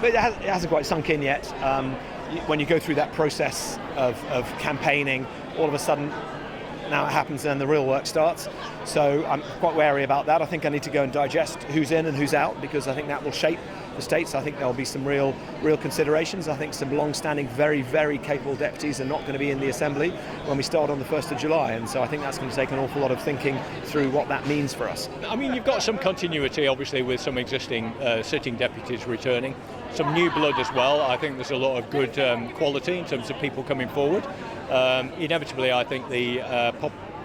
but it hasn't quite sunk in yet. When you go through that process of campaigning, all of a sudden now it happens and the real work starts. So I'm quite wary about that. I think I need to go and digest who's in and who's out, because I think that will shape the states. I think there'll be some real considerations. I think some long-standing, very, very capable deputies are not going to be in the Assembly when we start on the 1st of July. And so I think that's going to take an awful lot of thinking through what that means for us. I mean, you've got some continuity, obviously, with some existing sitting deputies returning. Some new blood as well. I think there's a lot of good quality in terms of people coming forward. Inevitably, I think the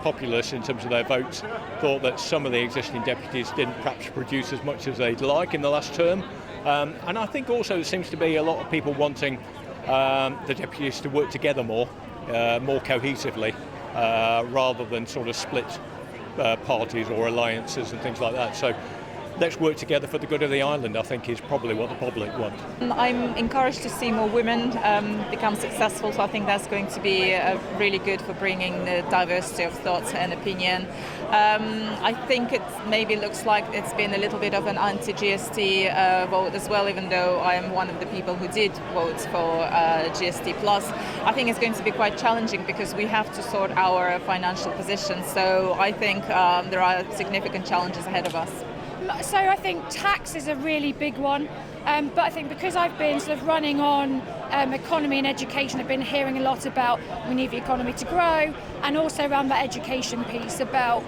populace, in terms of their votes, thought that some of the existing deputies didn't perhaps produce as much as they'd like in the last term. And I think also there seems to be a lot of people wanting the deputies to work together more cohesively, rather than sort of split parties or alliances and things like that. So let's work together for the good of the island, I think, is probably what the public want. I'm encouraged to see more women become successful, so I think that's going to be really good for bringing the diversity of thoughts and opinion. I think it maybe looks like it's been a little bit of an anti-GST vote as well, even though I am one of the people who did vote for GST+. I think it's going to be quite challenging because we have to sort our financial position, so I think there are significant challenges ahead of us. So I think tax is a really big one, but I think because I've been sort of running on economy and education, I've been hearing a lot about we need the economy to grow, and also around that education piece about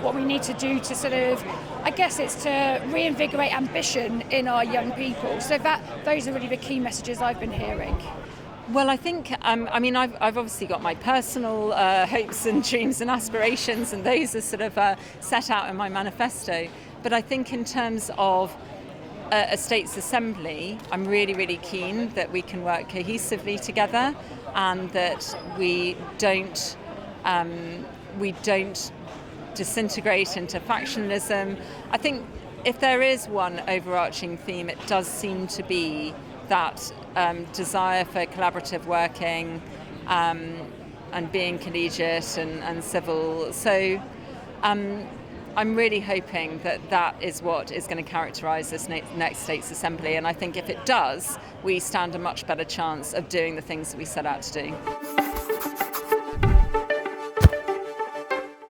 what we need to do to sort of, I guess it's to reinvigorate ambition in our young people. So those are really the key messages I've been hearing. Well, I think, I've obviously got my personal hopes and dreams and aspirations, and those are sort of set out in my manifesto. But I think in terms of a states assembly, I'm really, really keen that we can work cohesively together, and that we don't disintegrate into factionalism. I think if there is one overarching theme, it does seem to be that desire for collaborative working and being collegiate and civil. So I'm really hoping that is what is going to characterise this next States Assembly, and I think if it does, we stand a much better chance of doing the things that we set out to do.